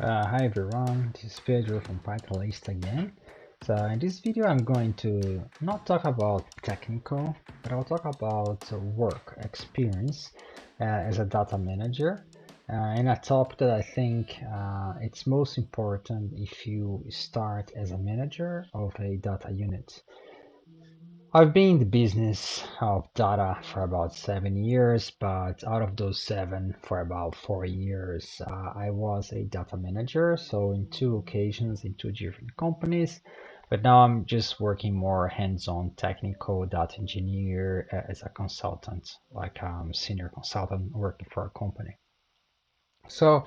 Hi everyone, this is Pedro from Untitled again. So in this video I'm going to not talk about technical, but I'll talk about work experience as a data manager and a topic that I think it's most important if you start as a manager of a data unit. I've been in the business of data for about 7 years, but out of those seven, for about 4 years, I was a data manager. So in two occasions, in two different companies. But now I'm just working more hands-on technical data engineer as a consultant, like senior consultant working for a company. So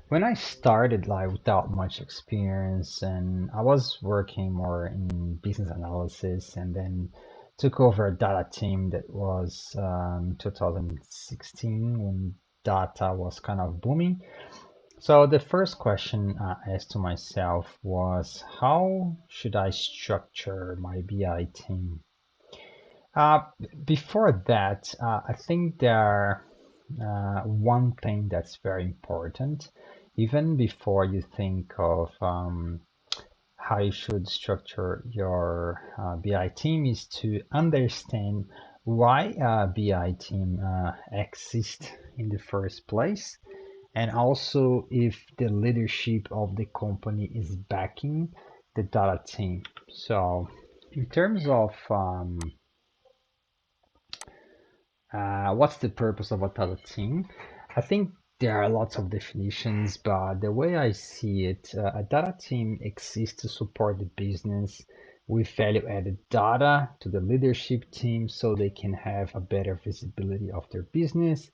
when I started like without much experience and I was working more in business analysis and then took over a data team that was 2016 when data was kind of booming. So the first question I asked to myself was how should I structure my BI team? Uh, Before that, I think there one thing that's very important, even before you think of how you should structure your BI team, is to understand why a BI team exists in the first place, and also if the leadership of the company is backing the data team. So, in terms of what's the purpose of a data team? I think there are lots of definitions, but the way I see it, a data team exists to support the business with value-added data to the leadership team so they can have a better visibility of their business,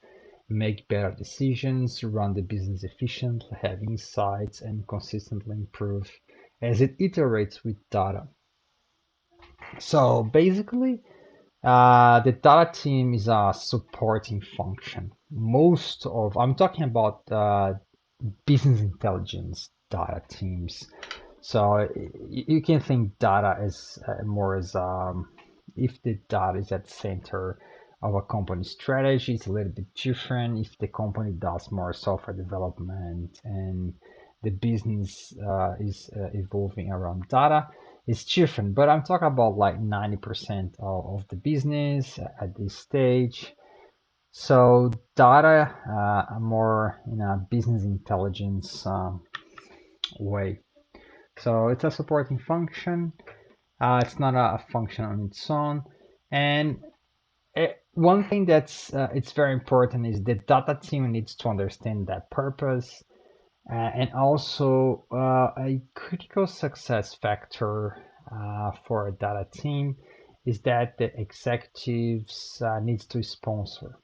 make better decisions, run the business efficiently, have insights, and consistently improve as it iterates with data. So basically, the data team is a supporting function. I'm talking about business intelligence data teams. So you can think data as more as if the data is at the center of a company strategy, it's a little bit different. If the company does more software development and the business is evolving around data, it's different. But I'm talking about like 90% of the business at this stage. So data more in a business intelligence way. So it's a supporting function. It's not a function on its own. And one thing that's it's very important is the data team needs to understand that purpose and also a critical success factor for a data team is that the executives needs to sponsor,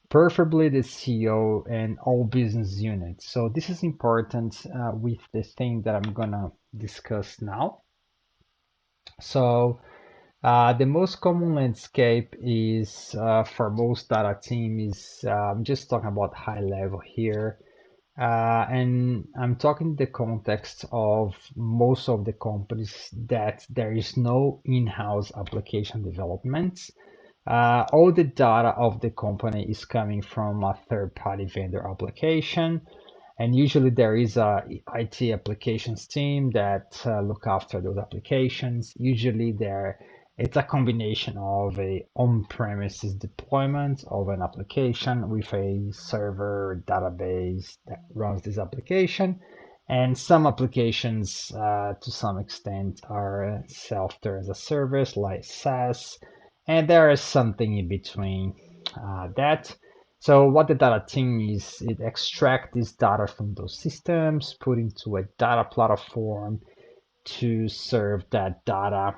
preferably the CEO and all business units. So this is important with the thing that I'm gonna discuss now. So the most common landscape is for most data team is I'm just talking about high level here. And I'm talking the context of most of the companies that there is no in-house application development. All the data of the company is coming from a third-party vendor application, and usually there is a IT applications team that look after those applications. Usually there it's a combination of a on-premises deployment of an application with a server database that runs this application. And some applications, to some extent, are software as a service like SaaS. And there is something in between that. So what the data team is, it extracts this data from those systems, put into a data platform to serve that data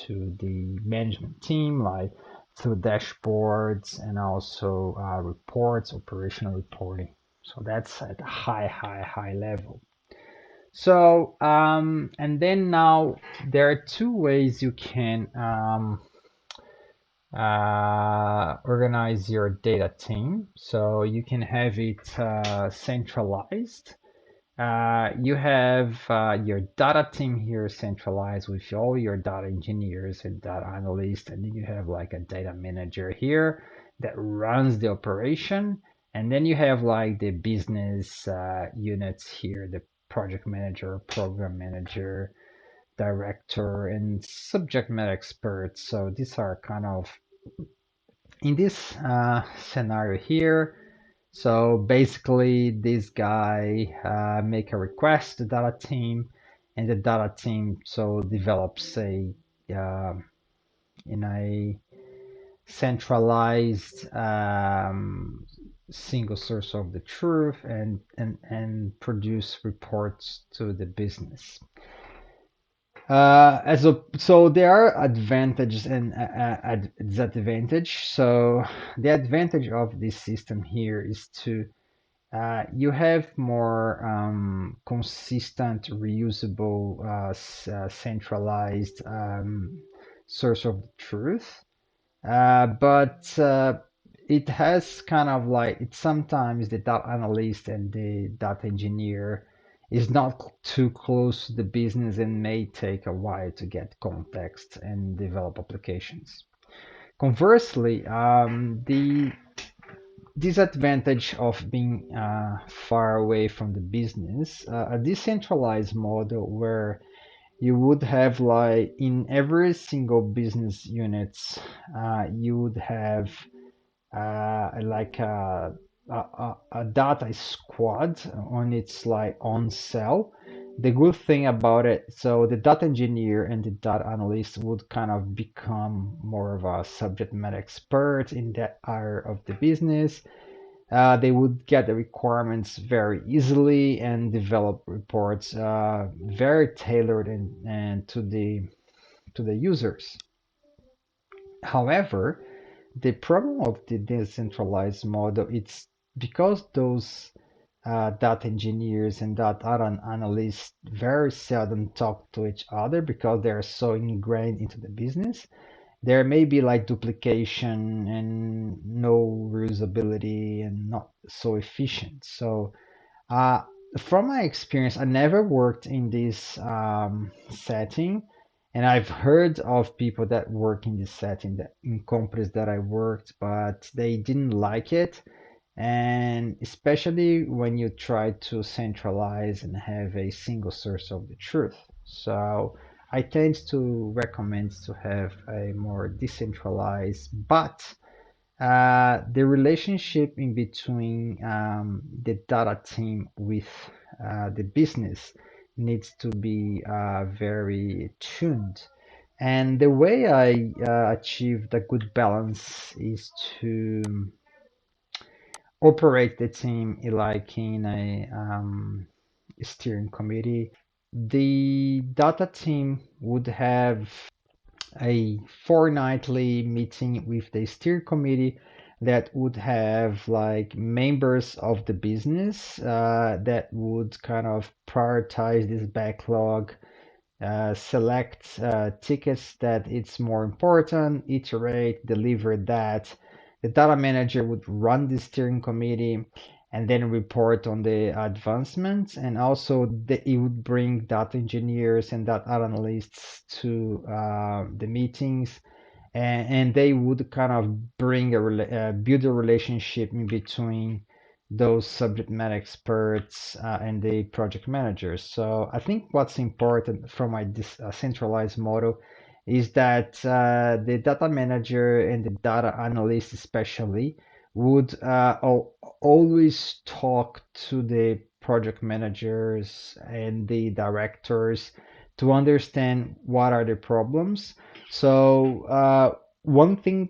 to the management team, like through dashboards and also reports, operational reporting. So that's at a high level. So, and then now there are two ways you can organize your data team. So you can have it centralized. You have your data team here centralized with all your data engineers and data analysts, and then you have like a data manager here that runs the operation. And then you have like the business units here, the project manager, program manager, director, and subject matter experts. So these are kind of in this scenario here. So basically, this guy make a request to the data team, and the data team so develops a uh, in a centralized single source of the truth and produce reports to the business. So there are advantages and disadvantage. So the advantage of this system here is to you have more consistent, reusable, centralized source of the truth. But it has kind of like it's sometimes the data analyst and the data engineer is not too close to the business and may take a while to get context and develop applications. Conversely, the disadvantage of being far away from the business, a decentralized model where you would have like in every single business units, you would have like a data squad on its like on cell. The good thing about it, so the data engineer and the data analyst would kind of become more of a subject matter expert in that area of the business. They would get the requirements very easily and develop reports very tailored and to the users. However, the problem of the decentralized model it's because those data engineers and data analysts very seldom talk to each other because they're so ingrained into the business. There may be like duplication and no reusability and not so efficient. So uh, from my experience, I never worked in this setting, and I've heard of people that work in this setting that in companies that I worked, but they didn't like it. And especially when you try to centralize and have a single source of the truth. So I tend to recommend to have a more decentralized, but the relationship in between the data team with the business needs to be very tuned. And the way I achieve the good balance is to operate the team like in a steering committee. The data team would have a fortnightly meeting with the steering committee that would have like members of the business that would kind of prioritize this backlog, select tickets that it's more important, iterate, deliver that. The data manager would run the steering committee and then report on the advancements. And also, it would bring data engineers and data analysts to the meetings and they would kind of bring build a relationship in between those subject matter experts and the project managers. So I think what's important from my centralized model is that the data manager and the data analyst especially would always talk to the project managers and the directors to understand what are the problems. So one thing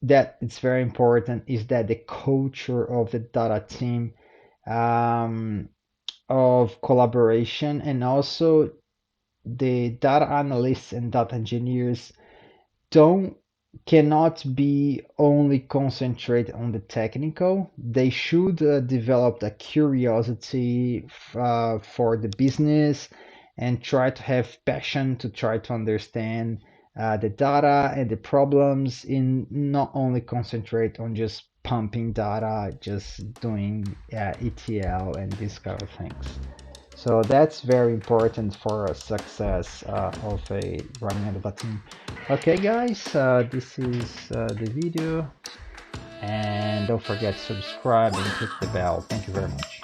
that it's very important is that the culture of the data team um, of collaboration and also the data analysts and data engineers don't cannot be only concentrate on the technical. They should develop a curiosity for the business and try to have passion to try to understand the data and the problems in not only concentrate on just pumping data, just doing ETL and these kind of things. So that's very important for a success of a running a data team. Okay, guys, this is the video. And don't forget to subscribe and click the bell. Thank you very much.